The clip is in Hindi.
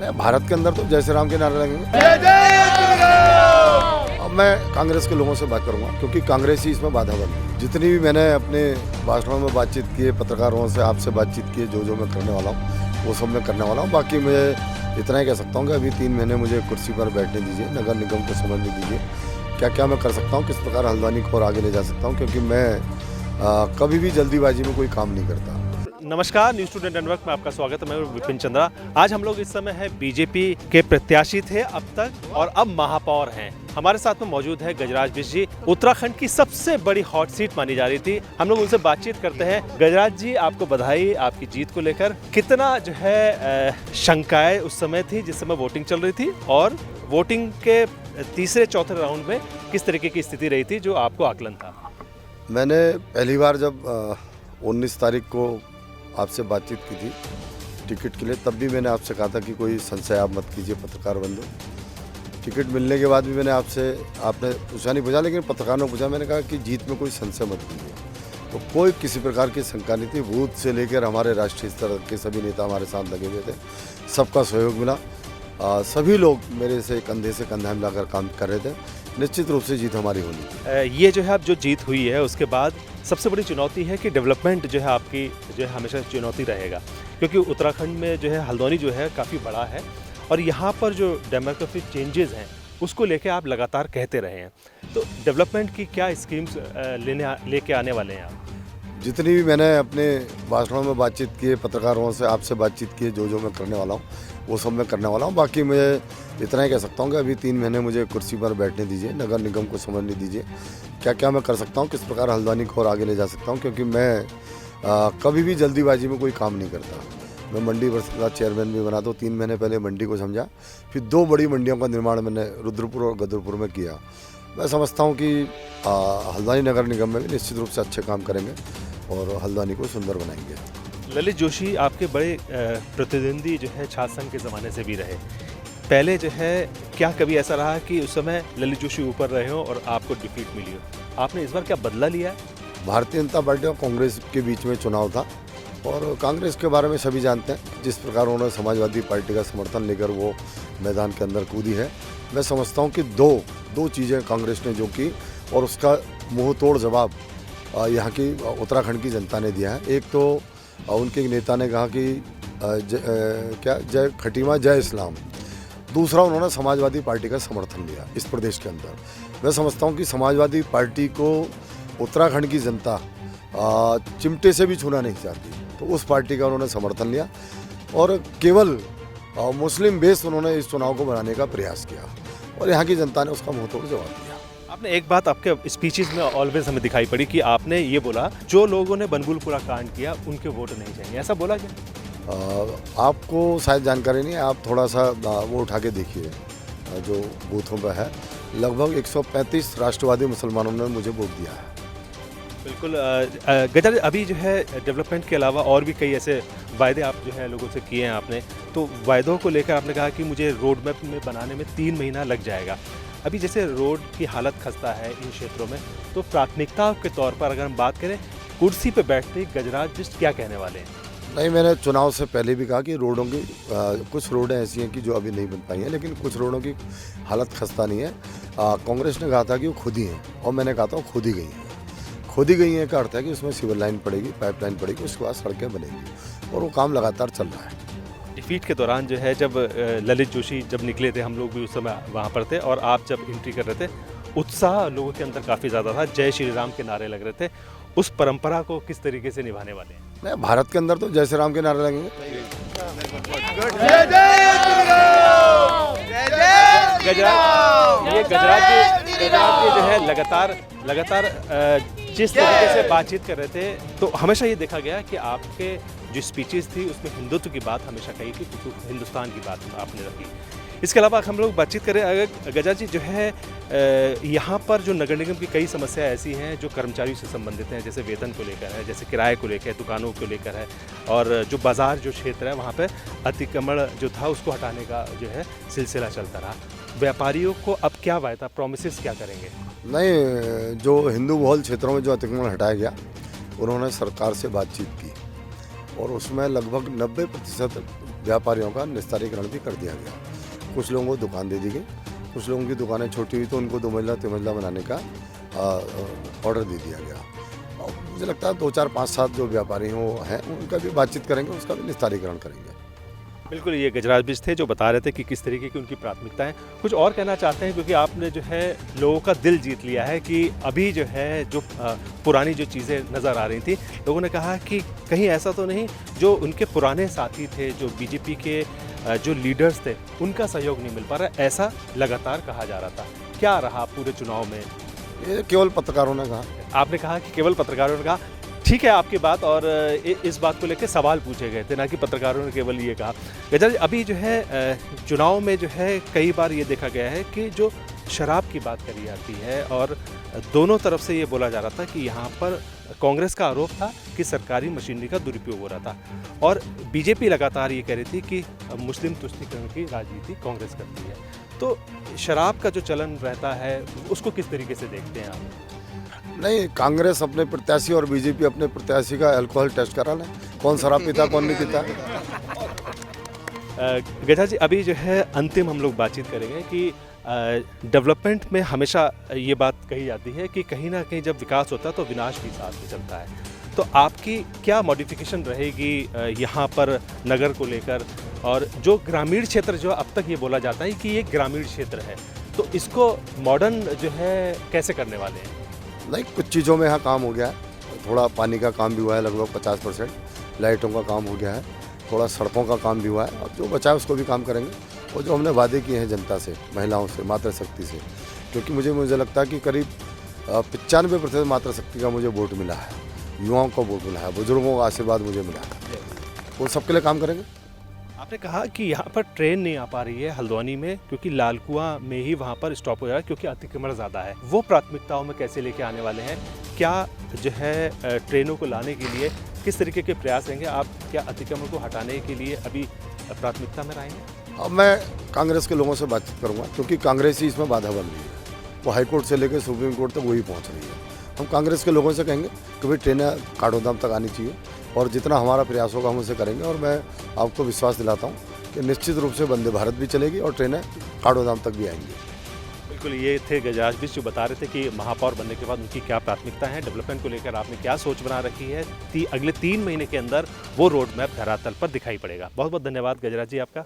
नहीं, भारत के अंदर तो जय श्री राम के नारे लगेंगे। अब मैं कांग्रेस के लोगों से बात करूंगा क्योंकि कांग्रेस ही इसमें बाधा बन गई। जितनी भी मैंने अपने भाषणों में बातचीत की है, पत्रकारों से आपसे बातचीत की है, जो मैं करने वाला हूँ वो सब मैं करने वाला हूँ। बाकी मैं इतना ही कह सकता हूँ कि अभी 3 महीने मुझे कुर्सी पर बैठने दीजिए, नगर निगम को समझने दीजिए क्या क्या मैं कर सकता हूँ, किस प्रकार हल्द्वानी को और आगे ले जा सकता हूँ, क्योंकि मैं कभी भी जल्दीबाजी में कोई काम नहीं करता। नमस्कार, न्यूज़ टुडे नेटवर्क में आपका स्वागत है। मैं विपिन चंद्रा। आज हम लोग इस समय है बीजेपी के प्रत्याशी थे अब तक और अब महापौर हैं। हमारे साथ में मौजूद है गजराज बिष्ट जी। उत्तराखंड की सबसे बड़ी हॉट सीट मानी जा रही थी। हम लोग उनसे बातचीत करते हैं। गजराज जी, आपको बधाई आपकी जीत को लेकर। कितना जो है शंकाएं उस समय थी जिस समय वोटिंग चल रही थी, और वोटिंग के तीसरे चौथे राउंड में किस तरीके की स्थिति रही थी जो आपको आकलन था? मैंने पहली बार जब 19 तारीख को आपसे बातचीत की थी टिकट के लिए, तब भी मैंने आपसे कहा था कि कोई संशय आप मत कीजिए पत्रकार बंधु। टिकट मिलने के बाद भी मैंने आपने पूछा नहीं पूछा, लेकिन पत्रकारों ने पूछा, मैंने कहा कि जीत में कोई संशय मत कीजिए। तो कोई किसी प्रकार की शंका नहीं थी। बूथ से लेकर हमारे राष्ट्रीय स्तर के सभी नेता हमारे साथ लगे हुए थे, सबका सहयोग मिला। सभी लोग मेरे से कंधे से कंधा मिलाकर काम कर रहे थे। निश्चित रूप से जीत हमारी होनी थी। ये जो है अब जो जीत हुई है उसके बाद सबसे बड़ी चुनौती है कि डेवलपमेंट जो है आपकी जो है हमेशा चुनौती रहेगा, क्योंकि उत्तराखंड में जो है हल्द्वानी जो है काफ़ी बड़ा है और यहाँ पर जो डेमोग्राफिक चेंजेस हैं उसको लेके आप लगातार कहते रहे हैं। तो डेवलपमेंट की क्या स्कीम्स लेके आने वाले हैं आप? जितनी भी मैंने अपने भाषणों में बातचीत की है, पत्रकारों से आपसे बातचीत की है, जो मैं करने वाला हूँ वो सब मैं करने वाला हूँ। बाकी मैं इतना ही कह सकता हूँ कि अभी 3 महीने मुझे कुर्सी पर बैठने दीजिए, नगर निगम को समझने दीजिए क्या क्या मैं कर सकता हूँ, किस प्रकार हल्द्वानी को और आगे ले जा सकता हूँ, क्योंकि मैं कभी भी जल्दीबाजी में कोई काम नहीं करता। मैं मंडी परिषद का चेयरमैन भी बना, तो 3 महीने पहले मंडी को समझा, फिर 2 बड़ी मंडियों का निर्माण मैंने रुद्रपुर और गदरपुर में किया। मैं समझता हूँ कि हल्द्वानी नगर निगम में भी निश्चित रूप से अच्छे काम करेंगे और हल्द्वानी को सुंदर बनाएंगे। ललित जोशी आपके बड़े प्रतिद्वंदी जो है छात्र संघ के ज़माने से भी रहे। पहले जो है क्या कभी ऐसा रहा कि उस समय ललित जोशी ऊपर रहे हो और आपको डिफीट मिली हो? आपने इस बार क्या बदला लिया है? भारतीय जनता पार्टी और कांग्रेस के बीच में चुनाव था और कांग्रेस के बारे में सभी जानते हैं, जिस प्रकार उन्होंने समाजवादी पार्टी का समर्थन लेकर वो मैदान के अंदर कूदी है। मैं समझता हूँ कि दो चीज़ें कांग्रेस ने जो की और उसका मुँह तोड़ जवाब यहाँ की उत्तराखंड की जनता ने दिया है। एक तो उनके नेता ने कहा कि जय खटीमा जय इस्लाम। दूसरा, उन्होंने समाजवादी पार्टी का समर्थन लिया इस प्रदेश के अंदर। मैं समझता हूँ कि समाजवादी पार्टी को उत्तराखंड की जनता चिमटे से भी छूना नहीं चाहती, तो उस पार्टी का उन्होंने समर्थन लिया और केवल मुस्लिम बेस उन्होंने इस चुनाव को बनाने का प्रयास किया और यहाँ की जनता ने उसका मुँह तोड़ जवाब दिया। आपने एक बात आपके स्पीचेस में ऑलवेज हमें दिखाई पड़ी कि आपने ये बोला जो लोगों ने बनगुलपुरा कांड किया उनके वोट नहीं चाहिए, ऐसा बोला क्या? आपको शायद जानकारी नहीं है, आप थोड़ा सा वो उठा के देखिए जो बूथों पर है। लगभग 135 राष्ट्रवादी मुसलमानों ने मुझे वोट दिया है। बिल्कुल। गजर, अभी जो है डेवलपमेंट के अलावा और भी कई ऐसे वायदे आप जो है लोगों से किए हैं आपने, तो वायदों को लेकर आपने कहा कि मुझे रोड मैप में बनाने में 3 महीना लग जाएगा। अभी जैसे रोड की हालत खस्ता है इन क्षेत्रों में, तो प्राथमिकता के तौर पर अगर हम बात करें, कुर्सी पे बैठते गजराज बिष्ट क्या कहने वाले हैं? नहीं, मैंने चुनाव से पहले भी कहा कि रोडों की कुछ रोडें ऐसी हैं कि जो अभी नहीं बन पाई हैं, लेकिन कुछ रोडों की हालत खस्ता नहीं है। कांग्रेस ने कहा था कि वो खुद ही हैं और मैंने कहा था वो खुद ही गई हैं। खुद ही गई हैं का अर्थ है कि उसमें सिविल लाइन पड़ेगी, पाइपलाइन पड़ेगी, उसके बाद सड़कें बनेगी और वो काम लगातार चल रहा है। डिफीट के दौरान जो है जब ललित जोशी जब निकले थे, हम लोग भी उस समय वहाँ पर थे और आप जब एंट्री कर रहे थे, उत्साह लोगों के अंदर काफ़ी ज़्यादा था, जय श्री राम के नारे लग रहे थे। उस परंपरा को किस तरीके से निभाने वाले हैं? नहीं, भारत के अंदर तो जय श्री राम के नारे लगेंगे। गजराज जी जो है लगातार जिस तरीके से बातचीत कर रहे थे, तो हमेशा ये देखा गया कि आपके जो स्पीचेस थी उसमें हिंदुत्व की बात हमेशा कही कि हिंदुस्तान की बात आपने रखी। इसके अलावा हम लोग बातचीत करें, अगर गजा जी जो है यहाँ पर जो नगर निगम की कई समस्याएं ऐसी हैं जो कर्मचारियों से संबंधित हैं, जैसे वेतन को लेकर है, जैसे किराए को लेकर, दुकानों को लेकर है, और जो बाज़ार जो क्षेत्र है वहाँ पर अतिक्रमण जो था उसको हटाने का जो है सिलसिला चलता रहा। व्यापारियों को अब क्या वायदा, प्रोमिसेस क्या करेंगे? नहीं, जो हिंदू बहुल क्षेत्रों में जो अतिक्रमण हटाया गया, उन्होंने सरकार से बातचीत की और उसमें लगभग 90% व्यापारियों का निस्तारीकरण भी कर दिया गया। कुछ लोगों को दुकान दे दी गई, कुछ लोगों की दुकानें छोटी हुई तो उनको 2 मंजिला 3 मंजिला बनाने का ऑर्डर दे दिया गया। और मुझे लगता है 2, 4, 5, 7 जो व्यापारी हैं उनका भी बातचीत करेंगे, उसका भी निस्तारीकरण करेंगे। बिल्कुल, ये गजराज बिष्ट थे जो बता रहे थे कि किस तरीके की उनकी प्राथमिकताएं। कुछ और कहना चाहते हैं, क्योंकि आपने जो है लोगों का दिल जीत लिया है कि अभी जो है जो पुरानी जो चीज़ें नज़र आ रही थी, लोगों ने कहा कि कहीं ऐसा तो नहीं जो उनके पुराने साथी थे, जो बीजेपी के जो लीडर्स थे, उनका सहयोग नहीं मिल पा रहा, ऐसा लगातार कहा जा रहा था। क्या रहा पूरे चुनाव में? ये केवल पत्रकारों ने कहा। आपने कहा कि केवल पत्रकारों ने कहा, ठीक है आपकी बात, और इस बात को लेकर सवाल पूछे गए थे, ना कि पत्रकारों ने केवल ये कहा। गजराज, अभी जो है चुनाव में जो है कई बार ये देखा गया है कि जो शराब की बात करी जाती है, और दोनों तरफ से ये बोला जा रहा था कि यहाँ पर कांग्रेस का आरोप था कि सरकारी मशीनरी का दुरुपयोग हो रहा था, और बीजेपी लगातार ये कह रही थी कि मुस्लिम तुष्टीकरण की राजनीति कांग्रेस करती है। तो शराब का जो चलन रहता है उसको किस तरीके से देखते हैं आप? नहीं, कांग्रेस अपने प्रत्याशी और बीजेपी अपने प्रत्याशी का अल्कोहल टेस्ट करा लें, कौन शराब पीता कौन नहीं पीता। गजा जी, अभी जो है अंतिम हम लोग बातचीत करेंगे कि डेवलपमेंट में हमेशा ये बात कही जाती है कि कहीं ना कहीं जब विकास होता है तो विनाश भी साथ में चलता है। तो आपकी क्या मॉडिफिकेशन रहेगी यहाँ पर नगर को लेकर, और जो ग्रामीण क्षेत्र जो अब तक ये बोला जाता है कि ये ग्रामीण क्षेत्र है, तो इसको मॉडर्न जो है कैसे करने वाले हैं? नहीं, कुछ चीज़ों में यहाँ काम हो गया है, थोड़ा पानी का काम भी हुआ है लगभग 50%, लाइटों का काम हो गया है, थोड़ा सड़कों का काम भी हुआ है, और जो बचा है उसको भी काम करेंगे। और जो हमने वादे किए हैं जनता से, महिलाओं से, मातृशक्ति से, क्योंकि मुझे लगता है कि करीब 95% मातृशक्ति का मुझे वोट मिला है, युवाओं को वोट मिला है, बुजुर्गों का आशीर्वाद मुझे मिला है, वो सबके लिए काम करेंगे। आपने कहा कि यहाँ पर ट्रेन नहीं आ पा रही है हल्द्वानी में, क्योंकि लाल कुआं में ही वहाँ पर स्टॉप हो जा रहा है, क्योंकि अतिक्रमण ज़्यादा है। वो प्राथमिकताओं में कैसे लेके आने वाले हैं? क्या जो है ट्रेनों को लाने के लिए किस तरीके के प्रयास रहेंगे? आप क्या अतिक्रमण को हटाने के लिए अभी प्राथमिकता में रहेंगे? अब मैं कांग्रेस के लोगों से बातचीत करूँगा, क्योंकि कांग्रेस ही इसमें बाधा बन रही है, वो हाईकोर्ट से लेकर सुप्रीम कोर्ट तक वही पहुँच रही है। हम कांग्रेस के लोगों से कहेंगे कि भाई ट्रेनें काठगोदाम तक आनी चाहिए, और जितना हमारा प्रयास होगा हम उसे करेंगे। और मैं आपको विश्वास दिलाता हूँ कि निश्चित रूप से वंदे भारत भी चलेगी और ट्रेनें काठगोदाम तक भी आएंगी। बिल्कुल, ये थे गजराज बिष्ट जो बता रहे थे कि महापौर बनने के बाद उनकी क्या प्राथमिकता है, डेवलपमेंट को लेकर आपने क्या सोच बना रखी है। अगले 3 महीने के अंदर वो रोड मैप धरातल पर दिखाई पड़ेगा। बहुत बहुत धन्यवाद गजराज जी आपका।